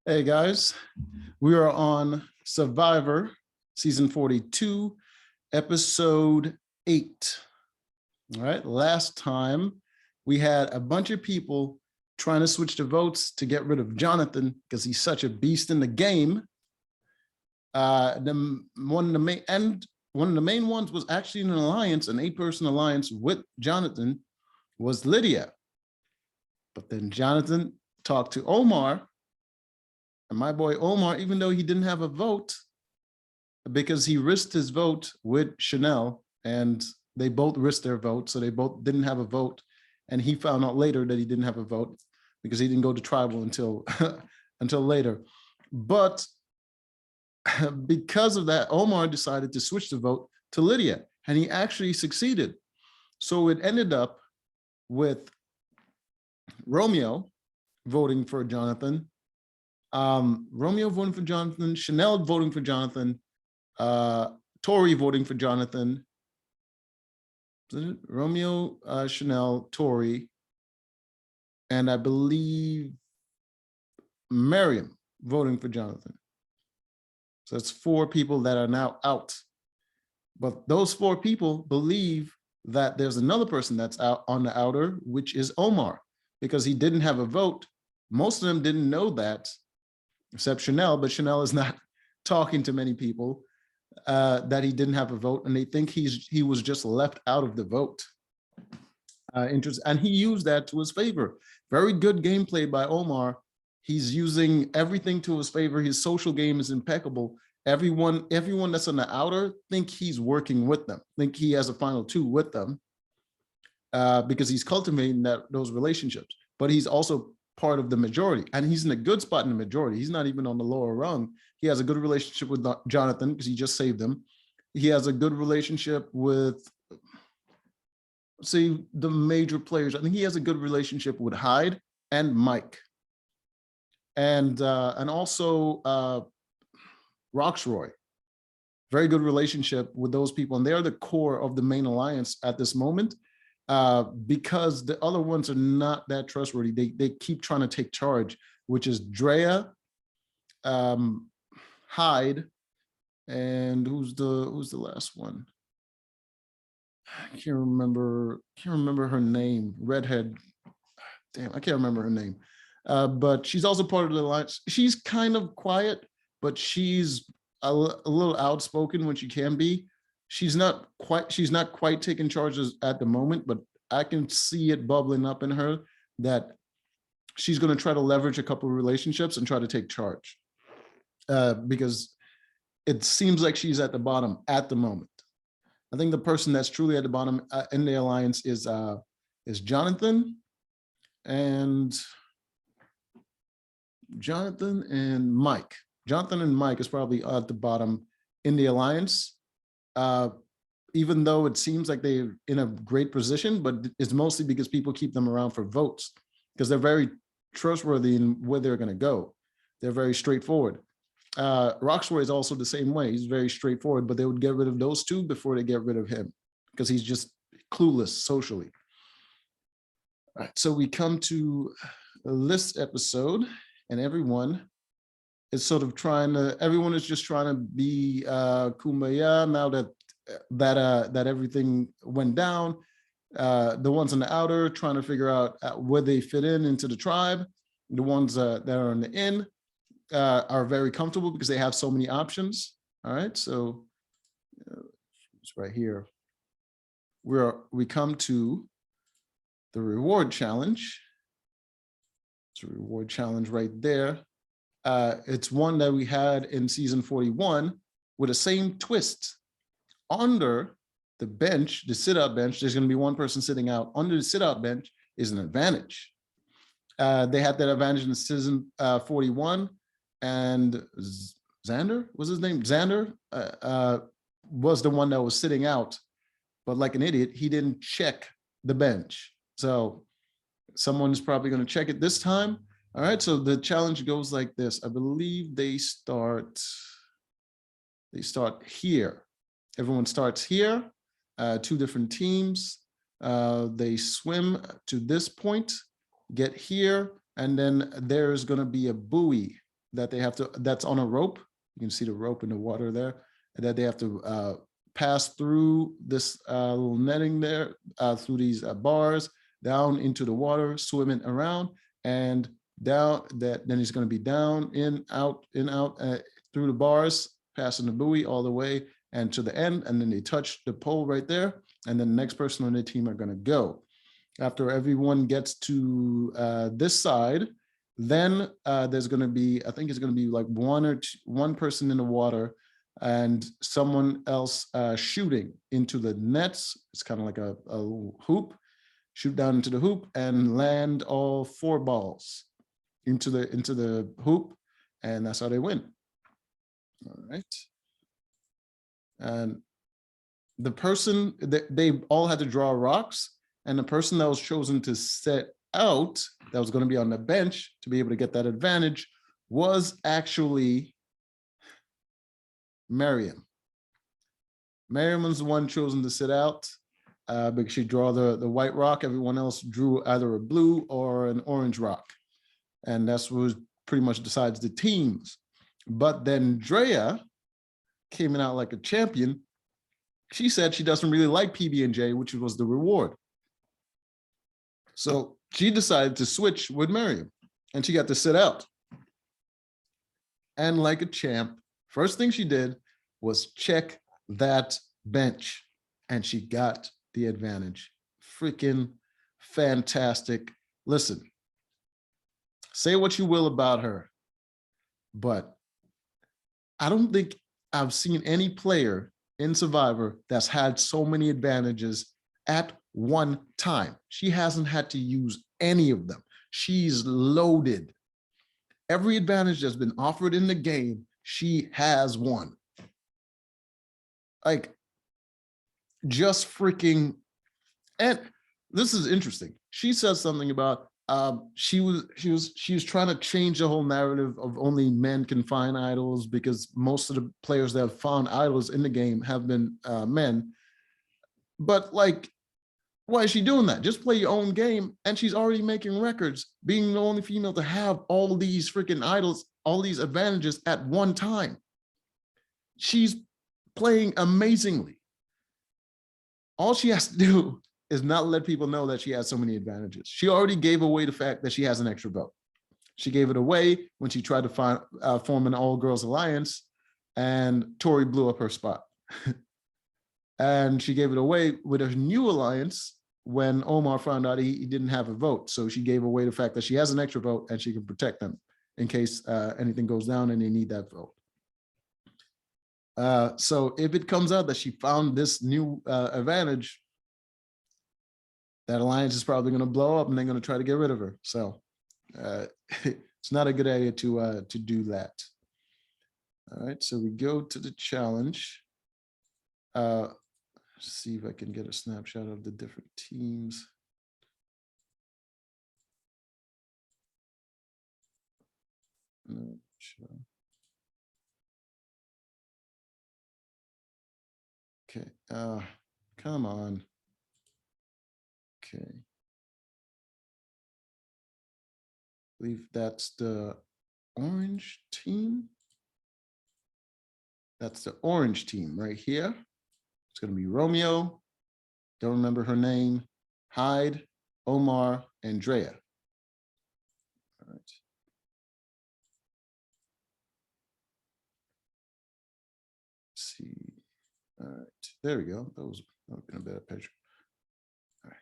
Hey guys, we are on Survivor season 42, episode 8. All right, last time we had a bunch of people trying to switch the votes to get rid of Jonathan because he's such a beast in the game. One of the main ones was actually an alliance, an 8-person alliance with Jonathan, was Lydia. But then Jonathan talked to Omar. And my boy Omar, even though he didn't have a vote, because he risked his vote with Chanel, and they both risked their vote, so they both didn't have a vote. And he found out later that he didn't have a vote because he didn't go to tribal until until later. But because of that, Omar decided to switch the vote to Lydia, and he actually succeeded. So it ended up with Romeo voting for Jonathan, Romeo voting for Jonathan, Chanel voting for Jonathan, Tori voting for Jonathan. Romeo, Chanel, Tori, and I believe Miriam voting for Jonathan. So it's 4 people that are now out. But those 4 people believe that there's another person that's out on the outer, which is Omar, because he didn't have a vote. Most of them didn't know that, except Chanel, but Chanel is not talking to many people that he didn't have a vote, and they think he was just left out of the vote. And he used that to his favor. Very good gameplay by Omar. He's using everything to his favor. His social game is impeccable. Everyone that's on the outer think he's working with them, think he has a final 2 with them, because he's cultivating those relationships. But he's also part of the majority, and he's in a good spot in the majority. He's not even on the lower rung. He has a good relationship with Jonathan because he just saved him. He has a good relationship with, see, the major players. I think he has a good relationship with Hyde and Mike, and also Roxroy. Very good relationship with those people, and they're the core of the main alliance at this moment. Because the other ones are not that trustworthy. They keep trying to take charge, which is Drea, Hyde, and who's the last one? I can't remember her name. Redhead. Damn, I can't remember her name. But she's also part of the alliance. She's kind of quiet, but she's a little outspoken when she can be. She's not quite taking charges at the moment, but I can see it bubbling up in her that she's going to try to leverage a couple of relationships and try to take charge, because it seems like she's at the bottom at the moment. I think the person that's truly at the bottom in the alliance is Jonathan and Mike. Jonathan and Mike is probably at the bottom in the alliance. Even though it seems like they're in a great position, but it's mostly because people keep them around for votes, because they're very trustworthy in where they're going to go. They're very straightforward. Roxroy is also the same way. He's very straightforward, but they would get rid of those 2 before they get rid of him, because he's just clueless socially. All right, so we come to this episode, and everyone is sort of everyone is just trying to be kumbaya now that everything went down. The ones on the outer trying to figure out where they fit into the tribe. The ones that are in the inn are very comfortable because they have so many options. All right, so it's right here. We come to the reward challenge. It's a reward challenge right there. It's one that we had in season 41 with the same twist. Under the bench, the sit-out bench, there's going to be one person sitting out. Under the sit-out bench is an advantage. They had that advantage in season 41, and Xander was his name. Xander was the one that was sitting out, but like an idiot, he didn't check the bench. So someone's probably going to check it this time. All right, so the challenge goes like this. I believe they start here. Everyone starts here, 2 different teams. They swim to this point, get here, and then there's going to be a buoy that they have to, that's on a rope. You can see the rope in the water there, and that they have to pass through this little netting there, through these bars, down into the water, swimming around, and down that, then he's going to be down, in, out, through the bars, passing the buoy all the way and to the end, and then they touch the pole right there, and then the next person on the team are going to go. After everyone gets to this side, then there's going to be, I think it's going to be like one person in the water and someone else shooting into the nets. It's kind of like a hoop, shoot down into the hoop and land all 4 balls into the hoop, and that's how they win. All right. And the person, they all had to draw rocks, and the person that was chosen to set out, that was going to be on the bench to be able to get that advantage, was actually Miriam. Miriam was the one chosen to sit out because she drew the white rock. Everyone else drew either a blue or an orange rock. And that's what pretty much decides the teams. But then Drea came out like a champion. She said she doesn't really like PB&J, which was the reward. So she decided to switch with Miriam, and she got to sit out. And like a champ, first thing she did was check that bench, and she got the advantage. Freaking fantastic. Listen, say what you will about her, but I don't think I've seen any player in Survivor that's had so many advantages at one time. She hasn't had to use any of them. She's loaded. Every advantage that's been offered in the game, she has won. Like, just freaking, and this is interesting. She says something about she was trying to change the whole narrative of only men can find idols, because most of the players that have found idols in the game have been men. But like, why is she doing that? Just play your own game. And she's already making records, being the only female to have all these freaking idols, all these advantages at one time. She's playing amazingly. All she has to do is not let people know that she has so many advantages. She already gave away the fact that she has an extra vote. She gave it away when she tried to form an all-girls alliance, and Tori blew up her spot. And she gave it away with a new alliance when Omar found out he didn't have a vote. So she gave away the fact that she has an extra vote and she can protect them in case anything goes down and they need that vote. So if it comes out that she found this new advantage, that alliance is probably going to blow up and they're going to try to get rid of her. So it's not a good idea to do that. All right, so we go to the challenge. See if I can get a snapshot of the different teams. No, sure. Okay, come on. Okay. I believe that's the orange team. That's the orange team right here. It's going to be Romeo, don't remember her name, Hyde, Omar, and Drea. All right. Let's see. All right, there we go. That would have been a better picture. All right.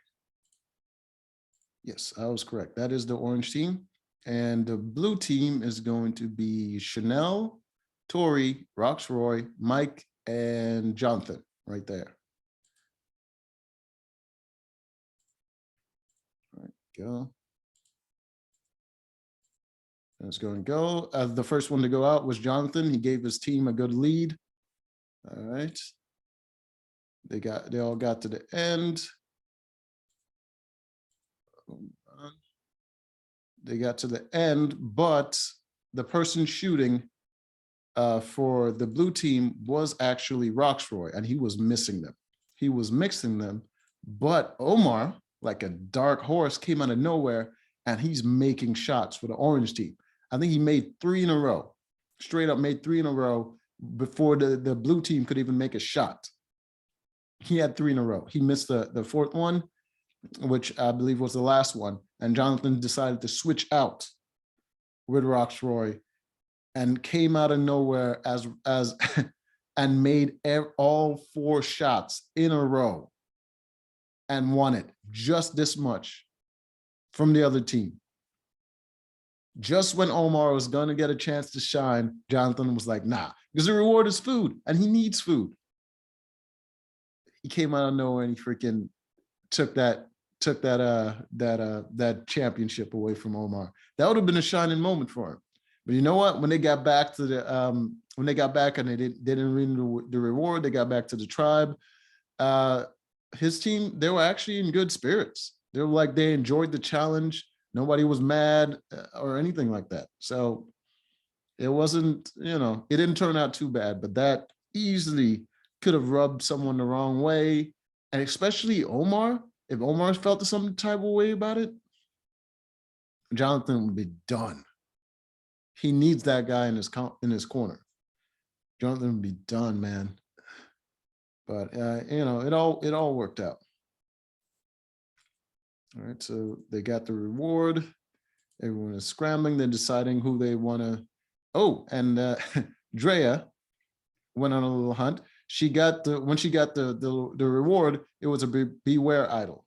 Yes, I was correct. That is the orange team. And the blue team is going to be Chanel, Tori, Roxroy, Mike, and Jonathan right there. All right, go. Let's go and go. The first one to go out was Jonathan. He gave his team a good lead. All right. They all got to the end. They got to the end, but the person shooting for the blue team was actually Roxroy, and he was missing them. He was mixing them, but Omar, like a dark horse, came out of nowhere, and he's making shots for the orange team. I think he made 3 in a row, straight up made 3 in a row before the blue team could even make a shot. He had 3 in a row. He missed the 4th one, which I believe was the last one. And Jonathan decided to switch out with Roxroy and came out of nowhere as and made all 4 shots in a row and won it just this much from the other team. Just when Omar was going to get a chance to shine, Jonathan was like, nah, because the reward is food and he needs food. He came out of nowhere and he freaking took that championship away from Omar. That would have been a shining moment for him. But you know what? When they got back to the when they got back and they didn't win the reward, they got back to the tribe. His team, they were actually in good spirits. They were like, they enjoyed the challenge. Nobody was mad or anything like that. So it wasn't, it didn't turn out too bad, but that easily could have rubbed someone the wrong way. And especially Omar, if Omar felt some type of way about it, Jonathan would be done. He needs that guy in his corner. Jonathan would be done, man. But it all worked out. All right, so they got the reward. Everyone is scrambling. They're deciding who they want to. Oh, and Drea went on a little hunt. When she got the reward, it was a beware idol,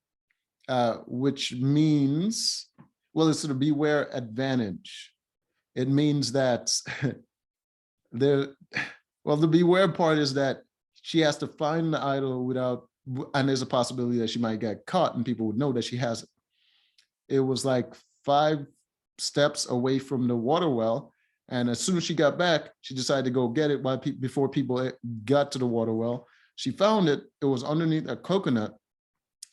which means, well, it's a beware advantage. It means that the beware part is that she has to find the idol and there's a possibility that she might get caught and people would know that she has it. It was like 5 steps away from the water well. And as soon as she got back, she decided to go get it before people got to the water well. She found it. It was underneath a coconut.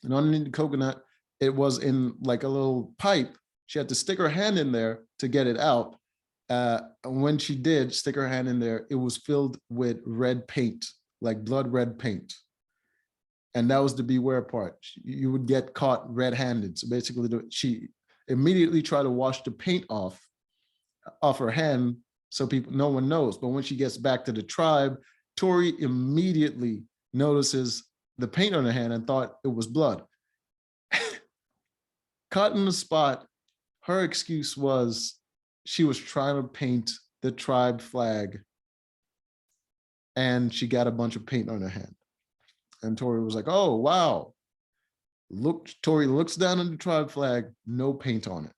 And underneath the coconut, it was in like a little pipe. She had to stick her hand in there to get it out. When she did stick her hand in there, it was filled with red paint, like blood red paint. And that was the beware part. You would get caught red-handed. So basically, she immediately tried to wash the paint off her hand so no one knows. But when she gets back to the tribe, Tori immediately notices the paint on her hand and thought it was blood. Caught in the spot, her excuse was she was trying to paint the tribe flag and she got a bunch of paint on her hand. And Tori was like, oh, wow. Tori looks down at the tribe flag, no paint on it.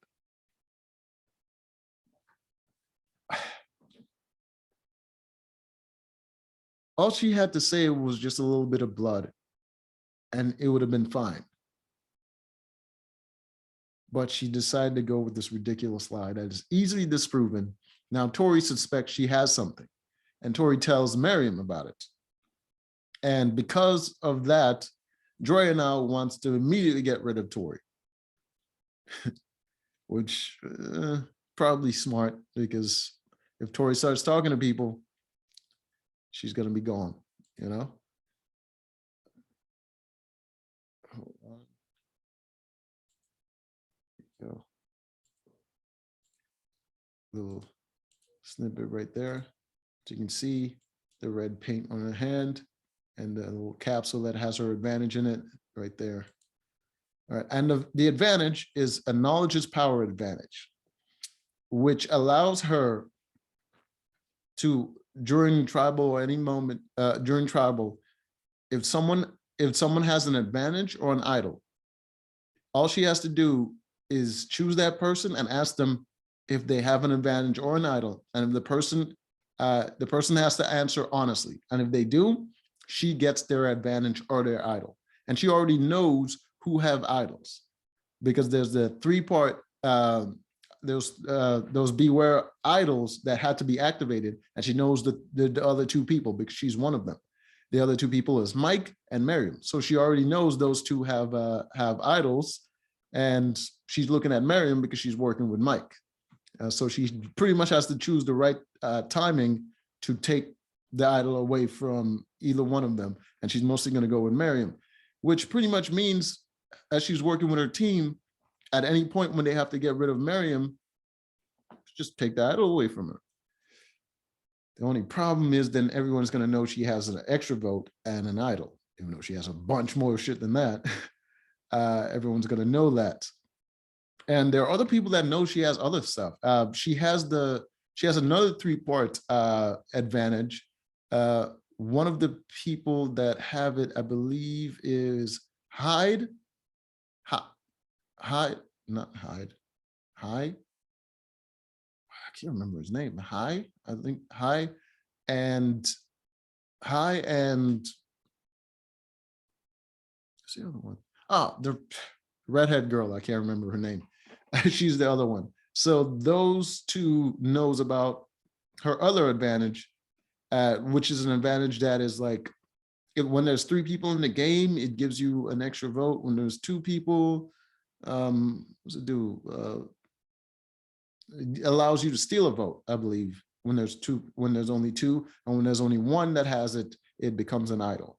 All she had to say was just a little bit of blood and it would have been fine. But she decided to go with this ridiculous lie that is easily disproven. Now, Tori suspects she has something and Tori tells Miriam about it. And because of that, Drea now wants to immediately get rid of Tori, which probably smart because if Tori starts talking to people, she's going to be gone, Hold on. Go. Little snippet right there. So you can see the red paint on her hand and the little capsule that has her advantage in it right there. All right, and the advantage is a knowledge is power advantage, which allows her to, during tribal or any moment, during tribal, if someone has an advantage or an idol, all she has to do is choose that person and ask them if they have an advantage or an idol. And if the person has to answer honestly. And if they do, she gets their advantage or their idol. And she already knows who have idols because there's the 3-part, those beware idols that had to be activated. And she knows the other 2 people because she's one of them. The other 2 people is Mike and Miriam. So she already knows those 2 have idols. And she's looking at Miriam because she's working with Mike. So she pretty much has to choose the right timing to take the idol away from either one of them. And she's mostly going to go with Miriam, which pretty much means as she's working with her team, at any point when they have to get rid of Miriam, just take the idol away from her. The only problem is then everyone's going to know she has an extra vote and an idol, even though she has a bunch more shit than that. Everyone's going to know that. And there are other people that know she has other stuff. She has another 3-part advantage. One of the people that have it, I believe, is Hyde. Hyde, not Hyde. Hyde. I can't remember his name. High, I think High and what's the other one? Oh, the redhead girl. I can't remember her name. She's the other one. So those two knows about her other advantage, which is an advantage that is like, when there's 3 people in the game, it gives you an extra vote. When there's 2 people, what's it do? It allows you to steal a vote, I believe, when there's only 2, and when there's only 1 that has it, it becomes an idol.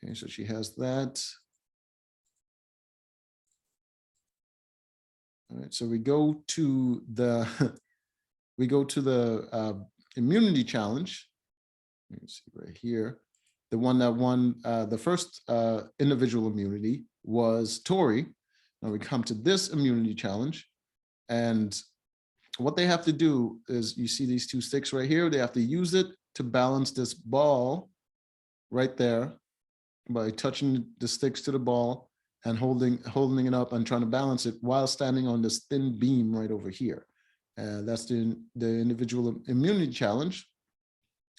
Okay, so she has that. All right, so we go to the immunity challenge. Let me see right here. The one that won the first individual immunity was Tori. Now we come to this immunity challenge, and what they have to do is, you see these 2 sticks right here. They have to use it to balance this ball right there by touching the sticks to the ball and holding it up and trying to balance it while standing on this thin beam right over here. That's the individual immunity challenge.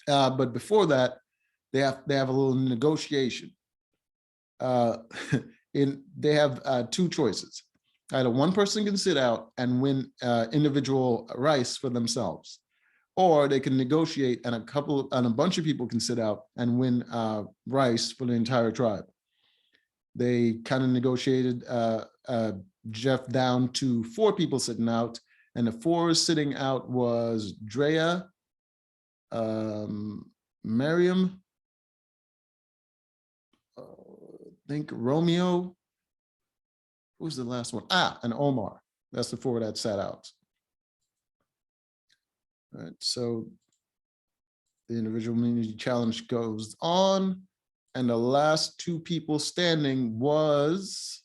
But before that, they have a little negotiation. They have 2 choices. Either one person can sit out and win individual rice for themselves, or they can negotiate and a bunch of people can sit out and win rice for the entire tribe. They kind of negotiated Jeff down to 4 people sitting out, and the 4 sitting out was Drea, Miriam, I think Romeo. Who's the last one? And Omar. That's the 4 that sat out. All right, so the individual immunity challenge goes on, and the last 2 people standing was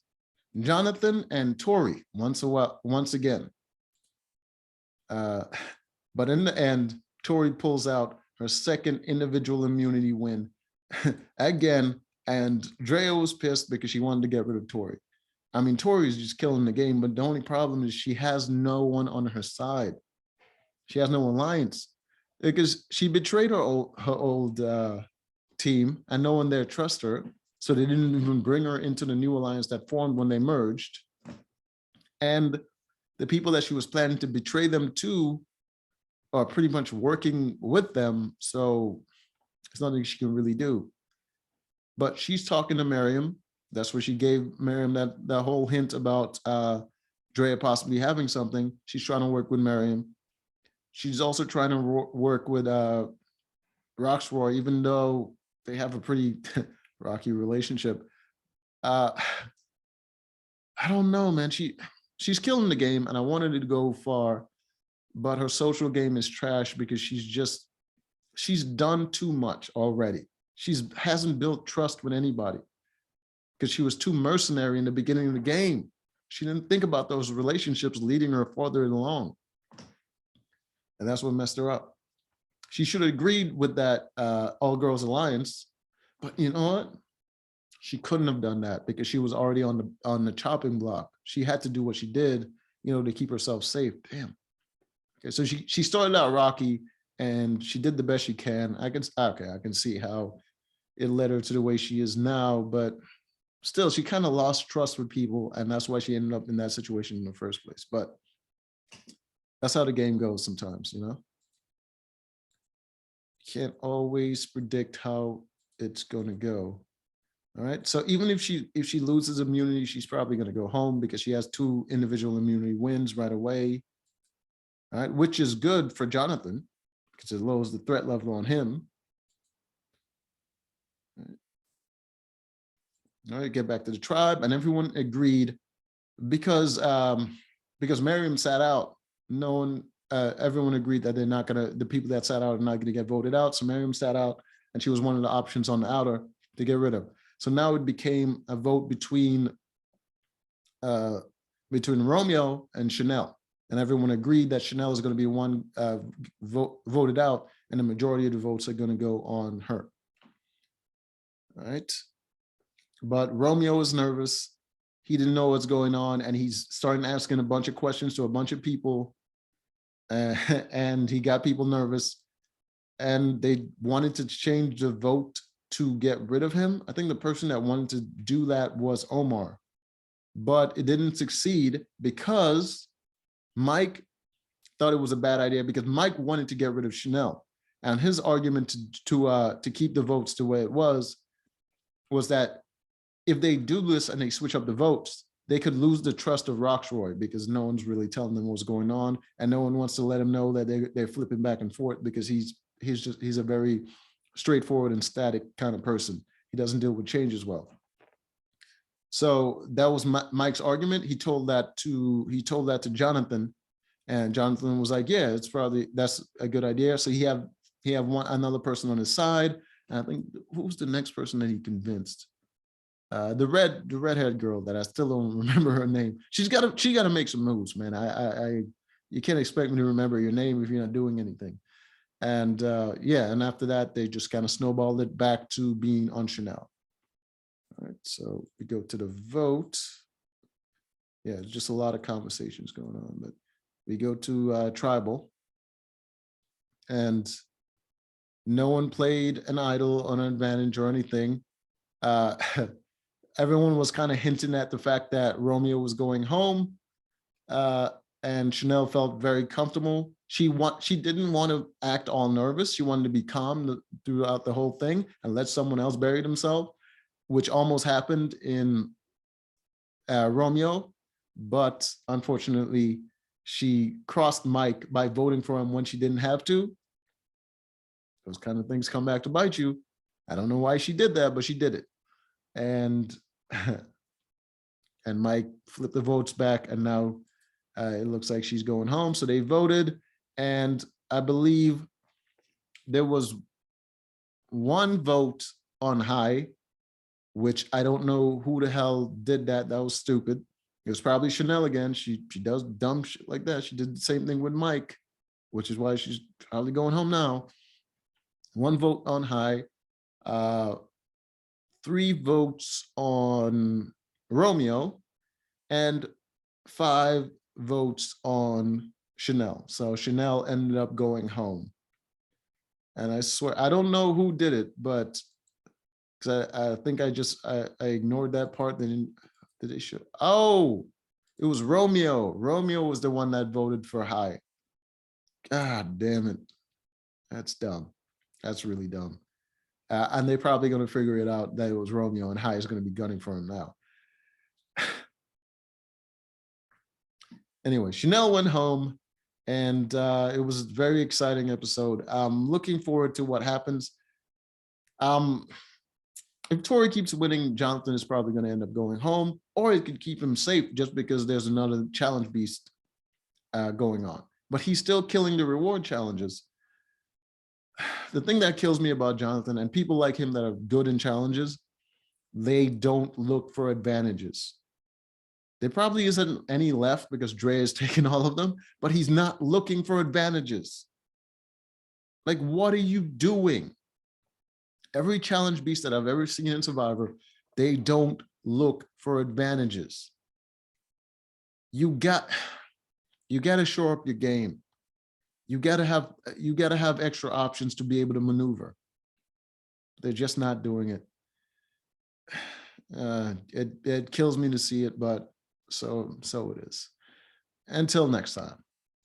Jonathan and Tori once again. But in the end, Tori pulls out her second individual immunity win again, and Drea was pissed because she wanted to get rid of Tori. I mean, Tori is just killing the game, but the only problem is she has no one on her side. She has no alliance because she betrayed her old team, and no one there trusts her. So they didn't even bring her into the new alliance that formed when they merged. And the people that she was planning to betray them to are pretty much working with them. So there's nothing she can really do. But she's talking to Miriam. That's where she gave Miriam that whole hint about Drea possibly having something. She's trying to work with Miriam. She's also trying to work with Roxroy, even though they have a pretty rocky relationship. I don't know, man. She's killing the game, and I wanted it to go far, but her social game is trash because she's done too much already. Hasn't built trust with anybody because she was too mercenary in the beginning of the game. She didn't think about those relationships leading her farther along. And that's what messed her up. She should have agreed with that all girls alliance, but you know what? She couldn't have done that because she was already on the chopping block. She had to do what she did, to keep herself safe. Damn. Okay, so she started out rocky and she did the best she can. I can see how it led her to the way she is now, but still, she kind of lost trust with people, and that's why she ended up in that situation in the first place. But that's how the game goes sometimes, You can't always predict how it's going to go. All right. So even if she loses immunity, she's probably going to go home because she has 2 individual immunity wins right away. All right, which is good for Jonathan because it lowers the threat level on him. All right, get back to the tribe, and everyone agreed because Miriam sat out, no one, everyone agreed that they're not gonna, the people that sat out are not gonna get voted out. So Miriam sat out, and she was one of the options on the outer to get rid of. So now it became a vote between Romeo and Chanel, and everyone agreed that Chanel is going to be one voted out, and the majority of the votes are going to go on her. All right, but Romeo is nervous. He didn't know what's going on, and he's starting asking a bunch of questions to a bunch of people, and he got people nervous, and they wanted to change the vote to get rid of him. I think the person that wanted to do that was Omar, but it didn't succeed because Mike thought it was a bad idea, because Mike wanted to get rid of Chanel, and his argument to keep the votes the way it was that if they do this and they switch up the votes, they could lose the trust of Roxroy, because no one's really telling them what's going on, and no one wants to let him know that they're flipping back and forth, because he's a very straightforward and static kind of person. He doesn't deal with change as well. So that was Mike's argument. He told that to Jonathan, and Jonathan was like, "Yeah, that's a good idea." So he have another person on his side. And I think, who's the next person that he convinced? The redhead girl that I still don't remember her name. She got to make some moves, man. You can't expect me to remember your name if you're not doing anything. And yeah, and after that, they just kind of snowballed it back to being on Chanel. All right, so we go to the vote. Yeah, just a lot of conversations going on, but we go to tribal, and no one played an idol on an advantage or anything. Everyone was kind of hinting at the fact that Romeo was going home, and Chanel felt very comfortable. She didn't want to act all nervous. She wanted to be calm throughout the whole thing and let someone else bury themselves, which almost happened in Romeo, but unfortunately, she crossed Mike by voting for him when she didn't have to. Those kind of things come back to bite you. I don't know why she did that, but she did it. And Mike flipped the votes back, and now it looks like she's going home. So they voted, and I believe there was one vote on high, which I don't know who the hell did that. That was stupid. It was probably Chanel again. She does dumb shit like that. She did the same thing with Mike, which is why she's probably going home now. One vote on high, 3 votes on Romeo, and 5 votes on Chanel. So Chanel ended up going home. And I swear, I don't know who did it, but because I think I ignored that part. Did they show? Oh, it was Romeo. Romeo was the one that voted for high. God damn it. That's dumb. That's really dumb. And they're probably going to figure it out that it was Romeo, and high is going to be gunning for him now. Anyway, Chanel went home, and it was a very exciting episode. I'm looking forward to what happens. If Tori keeps winning, Jonathan is probably going to end up going home, or it could keep him safe just because there's another challenge beast going on. But he's still killing the reward challenges. The thing that kills me about Jonathan, and people like him that are good in challenges, they don't look for advantages. There probably isn't any left because Dre has taken all of them, but he's not looking for advantages. Like, what are you doing? Every challenge beast that I've ever seen in Survivor, they don't look for advantages. You got to shore up your game. You got to have extra options to be able to maneuver. They're just not doing it. It kills me to see it, but so it is. Until next time.